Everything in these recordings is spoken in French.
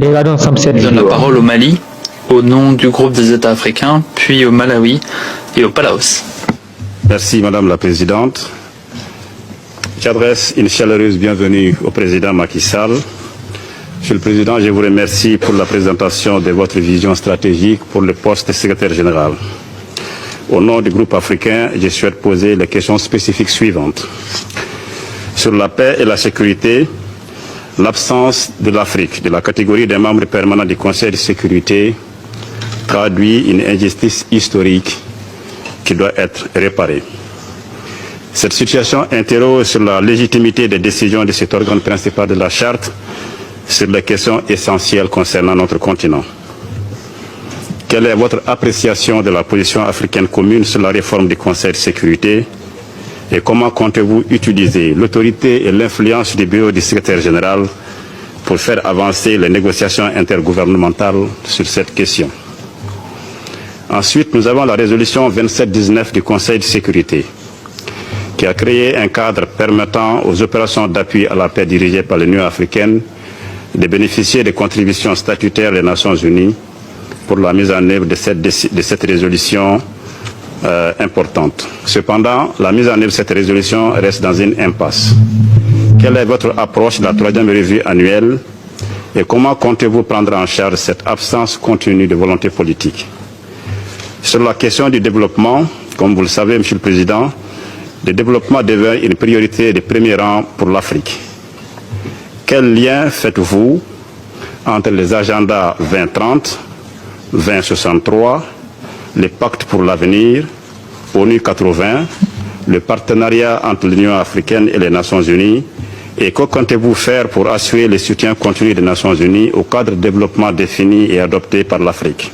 Je donne la parole au Mali, au nom du groupe des États africains, puis au Malawi et au Palaos. Merci Madame la Présidente. J'adresse une chaleureuse bienvenue au Président Macky Sall. Monsieur le Président, je vous remercie pour la présentation de votre vision stratégique pour le poste de secrétaire général. Au nom du groupe africain, je souhaite poser les questions spécifiques suivantes. Sur la paix et la sécurité, l'absence de l'Afrique, de la catégorie des membres permanents du Conseil de sécurité, traduit une injustice historique qui doit être réparée. Cette situation interroge sur la légitimité des décisions de cet organe principal de la Charte sur les questions essentielles concernant notre continent. Quelle est votre appréciation de la position africaine commune sur la réforme du Conseil de sécurité et comment comptez-vous utiliser l'autorité et l'influence du bureau du secrétaire général pour faire avancer les négociations intergouvernementales sur cette question? Ensuite, nous avons la résolution 2719 du Conseil de sécurité qui a créé un cadre permettant aux opérations d'appui à la paix dirigées par l'Union africaine de bénéficier des contributions statutaires des Nations unies pour la mise en œuvre de cette résolution importante. Cependant, la mise en œuvre de cette résolution reste dans une impasse. Quelle est votre approche de la troisième revue annuelle et comment comptez-vous prendre en charge cette absence continue de volonté politique? Sur la question du développement, comme vous le savez, Monsieur le Président, le développement devient une priorité de premier rang pour l'Afrique. Quel lien faites-vous entre les agendas 2030, 2063, le pacte pour l'avenir, ONU 80, le partenariat entre l'Union africaine et les Nations unies, et que comptez-vous faire pour assurer le soutien continu des Nations unies au cadre de développement défini et adopté par l'Afrique?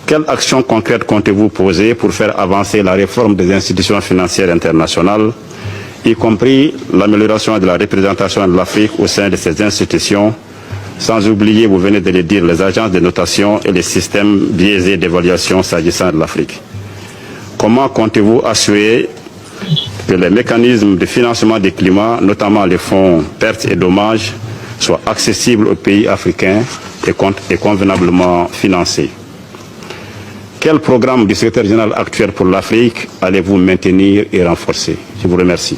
Quelles actions concrètes comptez-vous poser pour faire avancer la réforme des institutions financières internationales, y compris l'amélioration de la représentation de l'Afrique au sein de ces institutions, sans oublier, vous venez de le dire, les agences de notation et les systèmes biaisés d'évaluation s'agissant de l'Afrique? Comment comptez-vous assurer que les mécanismes de financement du climat, notamment les fonds pertes et dommages, soient accessibles aux pays africains et convenablement financés? Quel programme du secrétaire général actuel pour l'Afrique allez-vous maintenir et renforcer? Je vous remercie.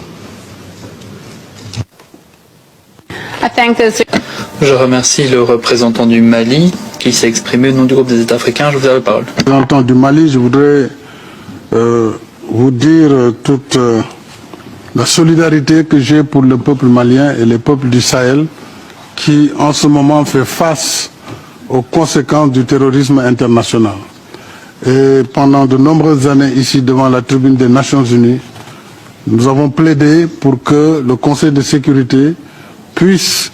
Je remercie le représentant du Mali qui s'est exprimé au nom du groupe des États africains. Je vous donne la parole. Le représentant du Mali, je voudrais vous dire toute la solidarité que j'ai pour le peuple malien et les peuples du Sahel qui en ce moment fait face aux conséquences du terrorisme international. Et pendant de nombreuses années ici devant la tribune des Nations Unies, nous avons plaidé pour que le Conseil de sécurité puisse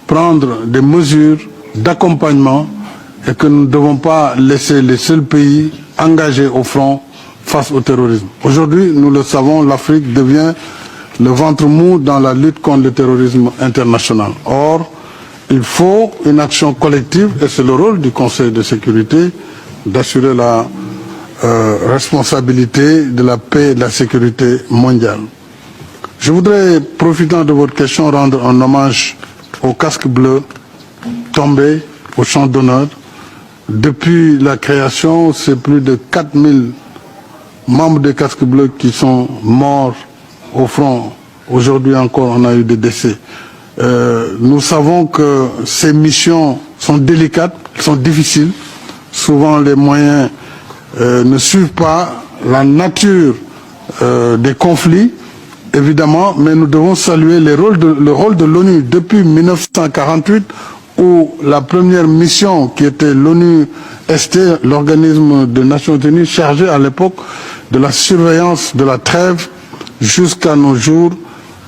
prendre des mesures d'accompagnement et que nous ne devons pas laisser les seuls pays engagés au front face au terrorisme. Aujourd'hui, nous le savons, l'Afrique devient le ventre mou dans la lutte contre le terrorisme international. Or, il faut une action collective et c'est le rôle du Conseil de sécurité d'assurer la responsabilité de la paix et de la sécurité mondiale. Je voudrais, profitant de votre question, rendre un hommage aux casques bleus tombés au champ d'honneur. Depuis la création, c'est plus de 4000 membres des casques bleus qui sont morts au front. Aujourd'hui encore, on a eu des décès. Nous savons que ces missions sont délicates, sont difficiles. Souvent, les moyens ne suivent pas la nature des conflits, évidemment, mais nous devons saluer le rôle de l'ONU depuis 1948, où la première mission qui était l'ONU-ST, l'organisme des Nations Unies, chargé à l'époque de la surveillance de la trêve, jusqu'à nos jours,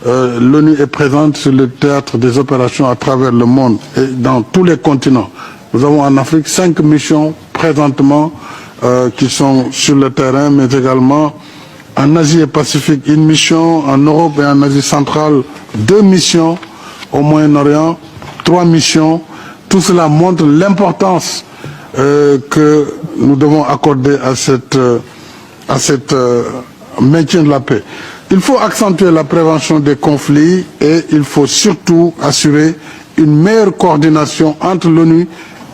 l'ONU est présente sur le théâtre des opérations à travers le monde et dans tous les continents. Nous avons en Afrique 5 missions présentement qui sont sur le terrain, mais également en Asie et Pacifique, une mission, en Europe et en Asie centrale, 2 missions, au Moyen-Orient, 3 missions. Tout cela montre l'importance que nous devons accorder à cette maintien de la paix. Il faut accentuer la prévention des conflits et il faut surtout assurer une meilleure coordination entre l'ONU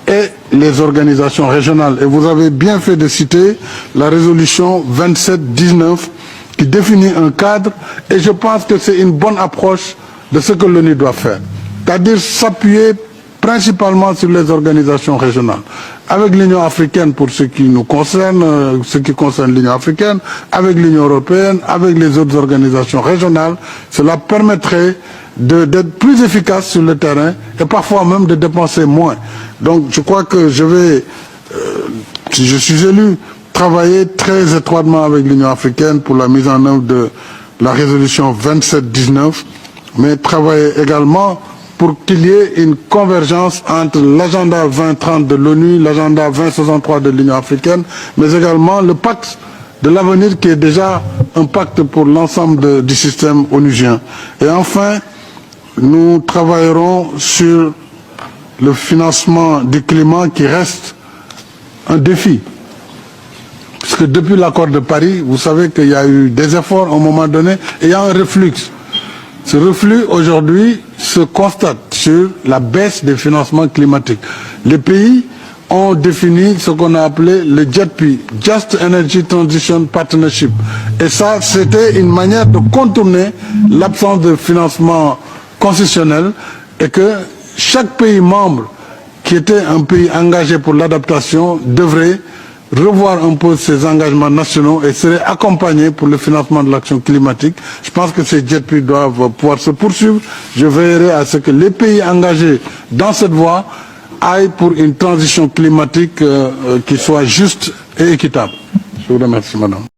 et les organisations régionales. Et vous avez bien fait de citer la résolution 2719 qui définit un cadre, et je pense que c'est une bonne approche de ce que l'ONU doit faire. C'est-à-dire s'appuyer principalement sur les organisations régionales. Avec l'Union africaine pour ce qui nous concerne, ce qui concerne l'Union africaine, avec l'Union européenne, avec les autres organisations régionales, cela permettrait d'être plus efficace sur le terrain et parfois même de dépenser moins. Donc je crois que je vais, si je suis élu, travailler très étroitement avec l'Union africaine pour la mise en œuvre de la résolution 2719, mais travailler également pour qu'il y ait une convergence entre l'agenda 2030 de l'ONU, l'agenda 2063 de l'Union africaine, mais également le pacte de l'avenir qui est déjà un pacte pour l'ensemble du système onusien. Et enfin, nous travaillerons sur le financement du climat qui reste un défi. Parce que depuis l'accord de Paris, vous savez qu'il y a eu des efforts à un moment donné et il y a un reflux. Ce reflux, aujourd'hui, se constate sur la baisse des financements climatiques. Les pays ont défini ce qu'on a appelé le JETP, Just Energy Transition Partnership. Et ça, c'était une manière de contourner l'absence de financement concessionnel et que chaque pays membre qui était un pays engagé pour l'adaptation devrait revoir un peu ses engagements nationaux et serait accompagné pour le financement de l'action climatique. Je pense que ces JETP doivent pouvoir se poursuivre. Je veillerai à ce que les pays engagés dans cette voie aillent pour une transition climatique qui soit juste et équitable. Je vous remercie, madame.